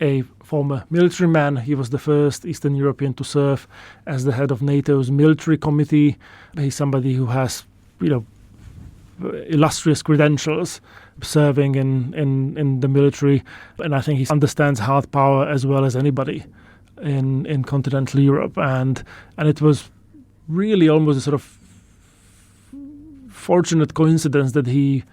a former military man. He was the first Eastern European to serve as the head of NATO's military committee. He's somebody who has, illustrious credentials serving in the military, and I think he understands hard power as well as anybody in continental Europe, and it was really almost a sort of fortunate coincidence that he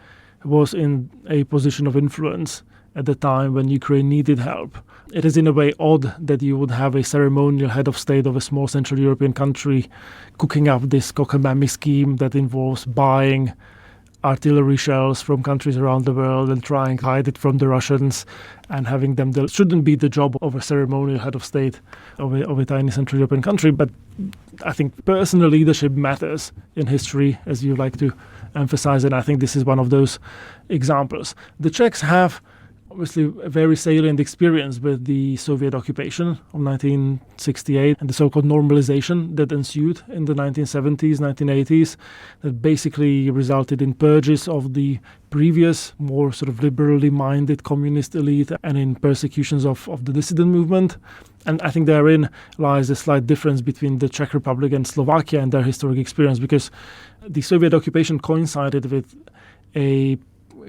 was in a position of influence at the time when Ukraine needed help. It is in a way odd that you would have a ceremonial head of state of a small Central European country cooking up this cockamamie scheme that involves buying artillery shells from countries around the world and trying to hide it from the Russians and having them. That shouldn't be the job of a ceremonial head of state of a tiny Central European country. But I think personal leadership matters in history, as you like to emphasize, and I think this is one of those examples. The Czechs have obviously a very salient experience with the Soviet occupation of 1968 and the so-called normalization that ensued in the 1970s, 1980s, that basically resulted in purges of the previous, more sort of liberally minded communist elite and in persecutions of the dissident movement. And I think therein lies a slight difference between the Czech Republic and Slovakia and their historic experience, because the Soviet occupation coincided with a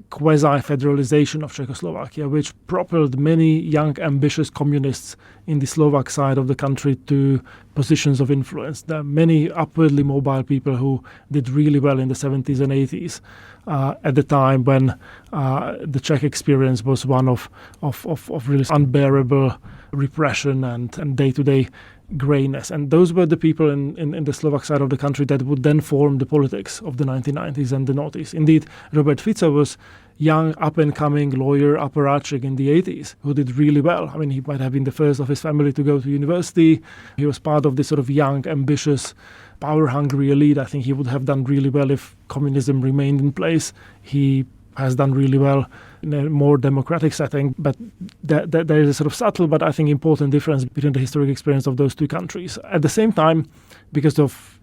quasi-federalization of Czechoslovakia, which propelled many young, ambitious communists in the Slovak side of the country to positions of influence. There are many upwardly mobile people who did really well in the 70s and 80s at the time when the Czech experience was one of really unbearable repression and day-to-day grayness. And those were the people in the Slovak side of the country that would then form the politics of the 1990s and the noughties. Indeed, Robert Fico was young, up-and-coming lawyer apparatchik in the 80s who did really well. I mean, he might have been the first of his family to go to university. He was part of this sort of young, ambitious, power-hungry elite. I think he would have done really well if communism remained in place. He has done really well in a more democratic setting, but there is a sort of subtle but I think important difference between the historic experience of those two countries. At the same time, because of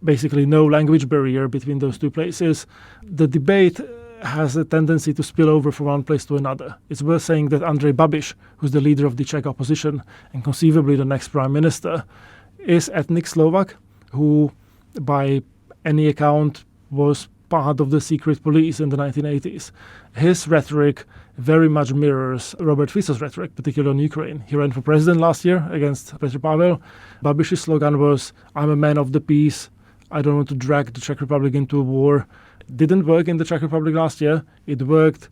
basically no language barrier between those two places, the debate has a tendency to spill over from one place to another. It's worth saying that Andrej Babiš, who's the leader of the Czech opposition and conceivably the next prime minister, is ethnic Slovak, who by any account was part of the secret police in the 1980s. His rhetoric very much mirrors Robert Fico's rhetoric, particularly on Ukraine. He ran for president last year against Petr Pavel. Babiš's slogan was, "I'm a man of the peace. I don't want to drag the Czech Republic into a war." Didn't work in the Czech Republic last year. It worked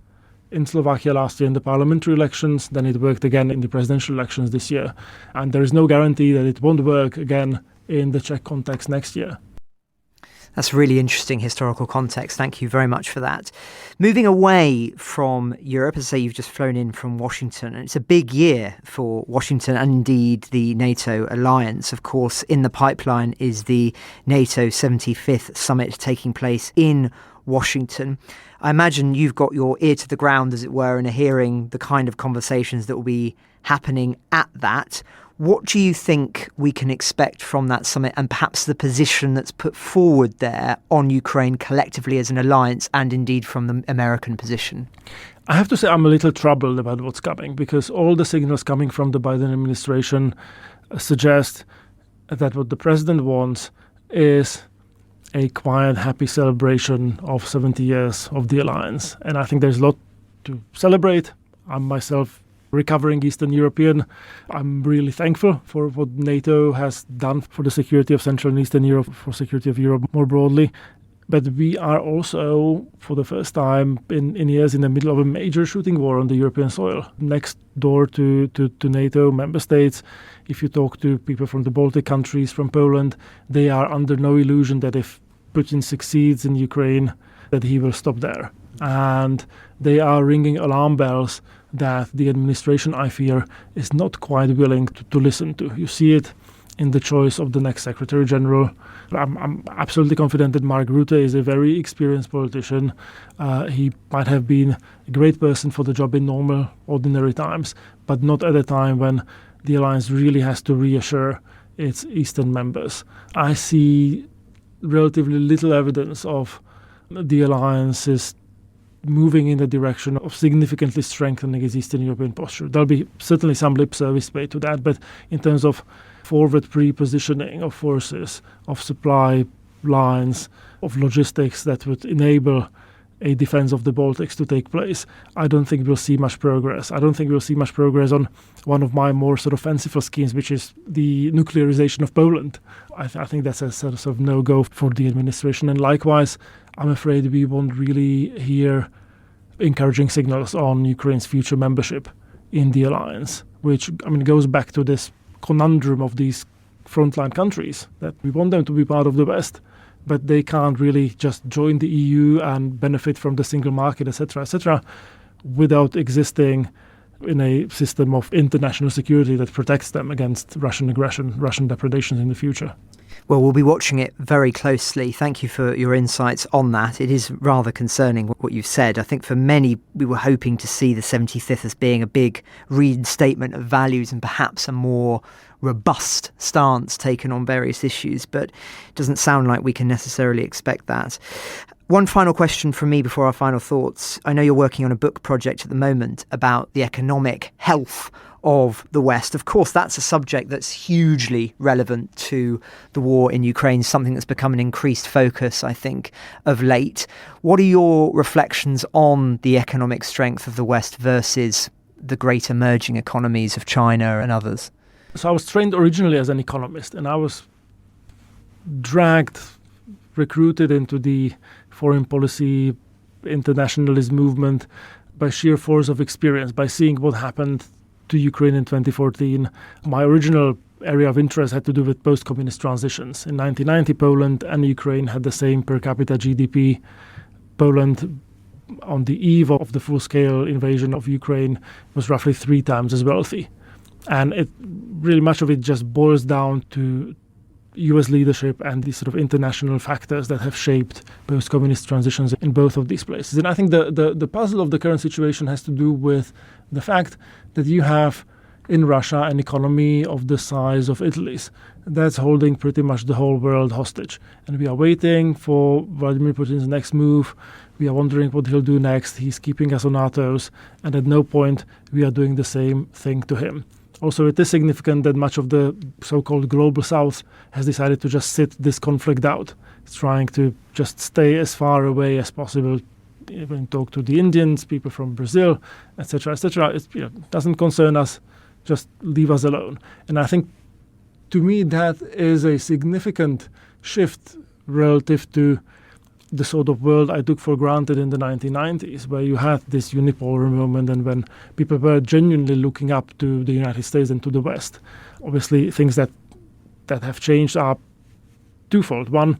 in Slovakia last year in the parliamentary elections. Then it worked again in the presidential elections this year. And there is no guarantee that it won't work again in the Czech context next year. That's really interesting historical context. Thank you very much for that. Moving away from Europe, as I say, you've just flown in from Washington, and it's a big year for Washington and indeed the NATO alliance. Of course, in the pipeline is the NATO 75th summit taking place in Washington. I imagine you've got your ear to the ground, as it were, and are hearing the kind of conversations that will be happening at that. What do you think we can expect from that summit and perhaps the position that's put forward there on Ukraine collectively as an alliance and indeed from the American position? I have to say I'm a little troubled about what's coming, because all the signals coming from the Biden administration suggest that what the president wants is a quiet, happy celebration of 70 years of the alliance. And I think there's a lot to celebrate. I'm myself recovering Eastern European. I'm really thankful for what NATO has done for the security of Central and Eastern Europe, for security of Europe more broadly. But we are also, for the first time in years, in the middle of a major shooting war on the European soil, next door to NATO member states. If you talk to people from the Baltic countries, from Poland, they are under no illusion that if Putin succeeds in Ukraine, that he will stop there. And they are ringing alarm bells that the administration, I fear, is not quite willing to listen to. You see it in the choice of the next Secretary General. I'm absolutely confident that Mark Rutte is a very experienced politician. He might have been a great person for the job in normal, ordinary times, but not at a time when the alliance really has to reassure its Eastern members. I see relatively little evidence of the alliance's moving in the direction of significantly strengthening its Eastern European posture. There'll be certainly some lip service paid to that, but in terms of forward pre-positioning of forces, of supply lines, of logistics that would enable a defense of the Baltics to take place, I don't think we'll see much progress. I don't think we'll see much progress on one of my more sort of fanciful schemes, which is the nuclearization of Poland. I think that's a sort of no-go for the administration. And likewise, I'm afraid we won't really hear encouraging signals on Ukraine's future membership in the alliance, which, goes back to this conundrum of these frontline countries, that we want them to be part of the West, but they can't really just join the EU and benefit from the single market, etc., without existing in a system of international security that protects them against Russian aggression, Russian depredations in the future. Well, we'll be watching it very closely. Thank you for your insights on that. It is rather concerning what you've said. I think for many, we were hoping to see the 75th as being a big reinstatement of values and perhaps a more robust stance taken on various issues, but it doesn't sound like we can necessarily expect that. One final question from me before our final thoughts. I know you're working on a book project at the moment about the economic health of the West. Of course, that's a subject that's hugely relevant to the war in Ukraine, something that's become an increased focus, I think, of late. What are your reflections on the economic strength of the West versus the great emerging economies of China and others? So I was trained originally as an economist, and I was recruited into the foreign policy internationalist movement by sheer force of experience, by seeing what happened to Ukraine in 2014. My original area of interest had to do with post-communist transitions. In 1990, Poland and Ukraine had the same per capita GDP. Poland, on the eve of the full-scale invasion of Ukraine, was roughly 3 times as wealthy. And it really, much of it just boils down to US leadership and these sort of international factors that have shaped post-communist transitions in both of these places. And I think the puzzle of the current situation has to do with the fact that you have in Russia an economy of the size of Italy's that's holding pretty much the whole world hostage. And we are waiting for Vladimir Putin's next move. We are wondering what he'll do next. He's keeping us on our toes. And at no point we are doing the same thing to him. Also, it is significant that much of the so-called global south has decided to just sit this conflict out. It's trying to just stay as far away as possible, even talk to the Indians, people from Brazil, etc., etc. It doesn't concern us, just leave us alone. And I think, to me, that is a significant shift relative to the sort of world I took for granted in the 1990s, where you had this unipolar moment and when people were genuinely looking up to the United States and to the West. Obviously, things that have changed are twofold. One,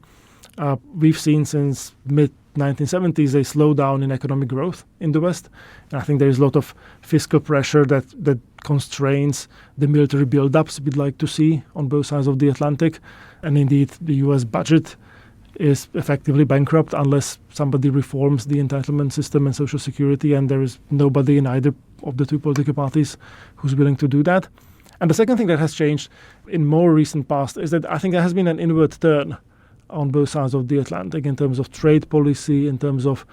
we've seen since mid-1970s a slowdown in economic growth in the West. And I think there is a lot of fiscal pressure that constrains the military build-ups we'd like to see on both sides of the Atlantic. And indeed, the US budget is effectively bankrupt unless somebody reforms the entitlement system and social security, and there is nobody in either of the two political parties who's willing to do that. And the second thing that has changed in more recent past is that I think there has been an inward turn on both sides of the Atlantic in terms of trade policy, in terms of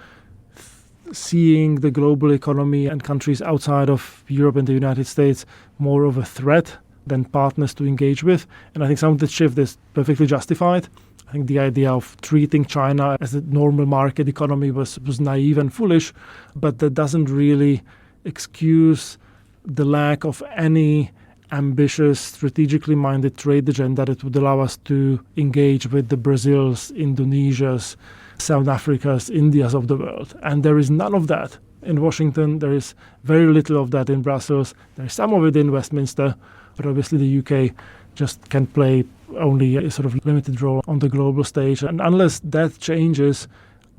seeing the global economy and countries outside of Europe and the United States more of a threat than partners to engage with. And I think some of this shift is perfectly justified. I think the idea of treating China as a normal market economy was naive and foolish, but that doesn't really excuse the lack of any ambitious, strategically minded trade agenda that would allow us to engage with the Brazils, Indonesias, South Africas, Indias of the world. And there is none of that in Washington. There is very little of that in Brussels. There is some of it in Westminster, but obviously the UK just can play only a sort of limited role on the global stage. And unless that changes,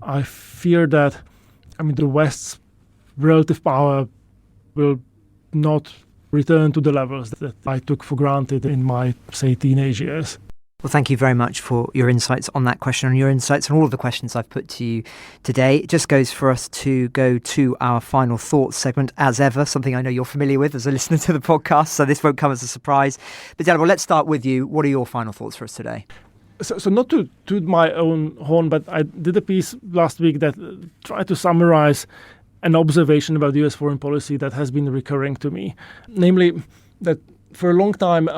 I fear that, the West's relative power will not return to the levels that I took for granted in my, say, teenage years. Well, thank you very much for your insights on that question and your insights on all of the questions I've put to you today. It just goes for us to go to our final thoughts segment, as ever, something I know you're familiar with as a listener to the podcast, so this won't come as a surprise. But Dalibor, let's start with you. What are your final thoughts for us today? So not to toot my own horn, but I did a piece last week that tried to summarize an observation about US foreign policy that has been recurring to me. Namely, that for a long time,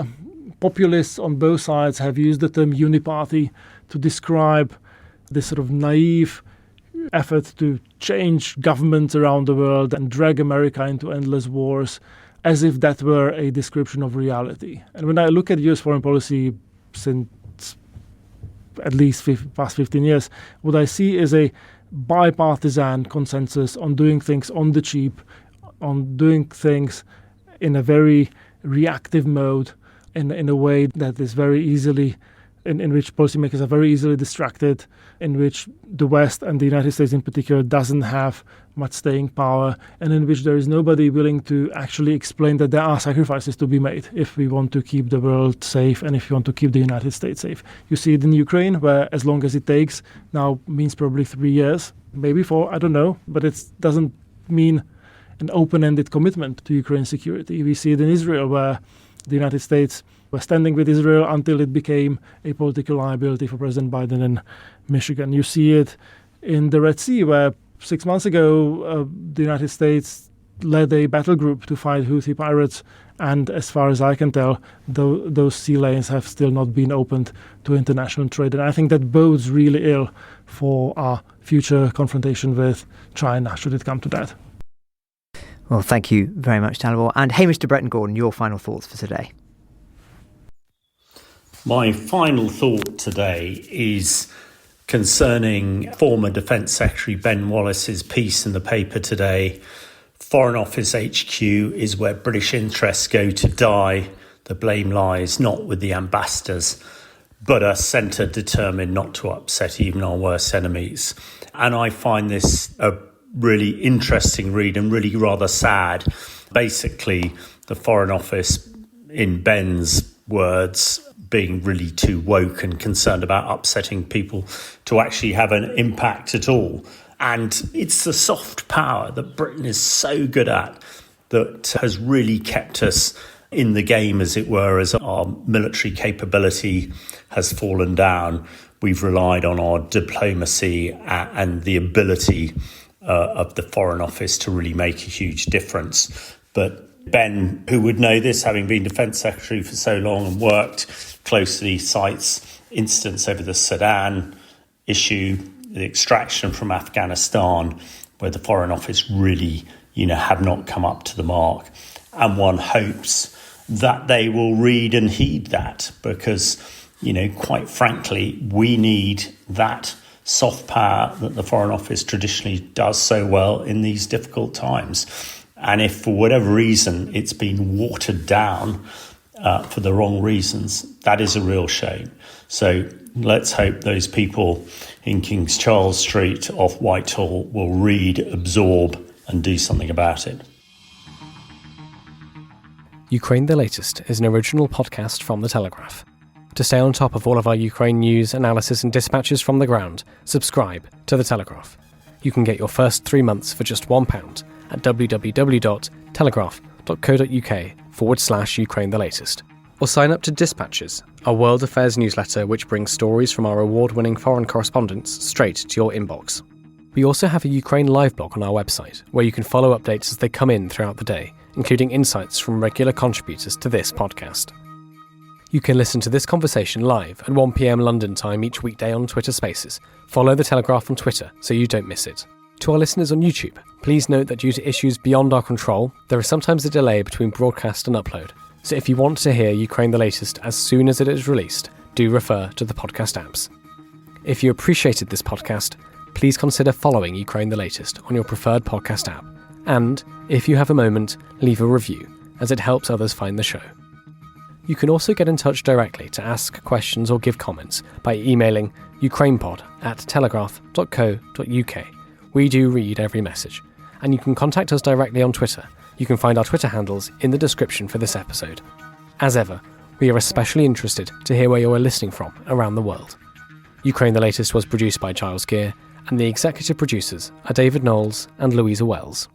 populists on both sides have used the term uniparty to describe this sort of naive effort to change governments around the world and drag America into endless wars, as if that were a description of reality. And when I look at US foreign policy since at least past 15 years, what I see is a bipartisan consensus on doing things on the cheap, on doing things in a very reactive mode, in a way that is very easily, in which policymakers are very easily distracted, in which the West and the United States in particular doesn't have much staying power, and in which there is nobody willing to actually explain that there are sacrifices to be made if we want to keep the world safe and if we want to keep the United States safe. You see it in Ukraine, where as long as it takes now means probably 3 years, maybe 4, I don't know, but it doesn't mean an open-ended commitment to Ukraine's security. We see it in Israel, where the United States were standing with Israel until it became a political liability for President Biden in Michigan. You see it in the Red Sea, where 6 months ago the United States led a battle group to fight Houthi pirates, and as far as I can tell, those sea lanes have still not been opened to international trade. And I think that bodes really ill for our future confrontation with China, should it come to that. Well, thank you very much, Dalibor. And Hamish to Bretton-Gordon, your final thoughts for today. My final thought today is concerning former Defence Secretary Ben Wallace's piece in the paper today. Foreign Office HQ is where British interests go to die. The blame lies not with the ambassadors, but a centre determined not to upset even our worst enemies. And I find this a really interesting read and really rather sad. Basically, the Foreign Office, in Ben's words, being really too woke and concerned about upsetting people to actually have an impact at all. And it's the soft power that Britain is so good at that has really kept us in the game, as it were, as our military capability has fallen down. We've relied on our diplomacy and the ability of the Foreign Office to really make a huge difference. But Ben, who would know this, having been Defence Secretary for so long and worked closely, cites incidents over the Sudan issue, the extraction from Afghanistan, where the Foreign Office really, have not come up to the mark. And one hopes that they will read and heed that, because, quite frankly, we need that soft power that the Foreign Office traditionally does so well in these difficult times. And if for whatever reason it's been watered down for the wrong reasons, that is a real shame. So let's hope those people in King's Charles Street off Whitehall will read, absorb and do something about it. Ukraine the Latest is an original podcast from The Telegraph. To stay on top of all of our Ukraine news, analysis and dispatches from the ground, subscribe to The Telegraph. You can get your first 3 months for just £1 at www.telegraph.co.uk/Ukraine the Latest. Or sign up to Dispatches, our world affairs newsletter which brings stories from our award-winning foreign correspondents straight to your inbox. We also have a Ukraine live blog on our website, where you can follow updates as they come in throughout the day, including insights from regular contributors to this podcast. You can listen to this conversation live at 1 p.m. London time each weekday on Twitter Spaces. Follow The Telegraph on Twitter so you don't miss it. To our listeners on YouTube, please note that due to issues beyond our control, there is sometimes a delay between broadcast and upload. So if you want to hear Ukraine the Latest as soon as it is released, do refer to the podcast apps. If you appreciated this podcast, please consider following Ukraine the Latest on your preferred podcast app. And, if you have a moment, leave a review, as it helps others find the show. You can also get in touch directly to ask questions or give comments by emailing ukrainepod@telegraph.co.uk. We do read every message. And you can contact us directly on Twitter. You can find our Twitter handles in the description for this episode. As ever, we are especially interested to hear where you are listening from around the world. Ukraine the Latest was produced by Giles Gear, and the executive producers are David Knowles and Louisa Wells.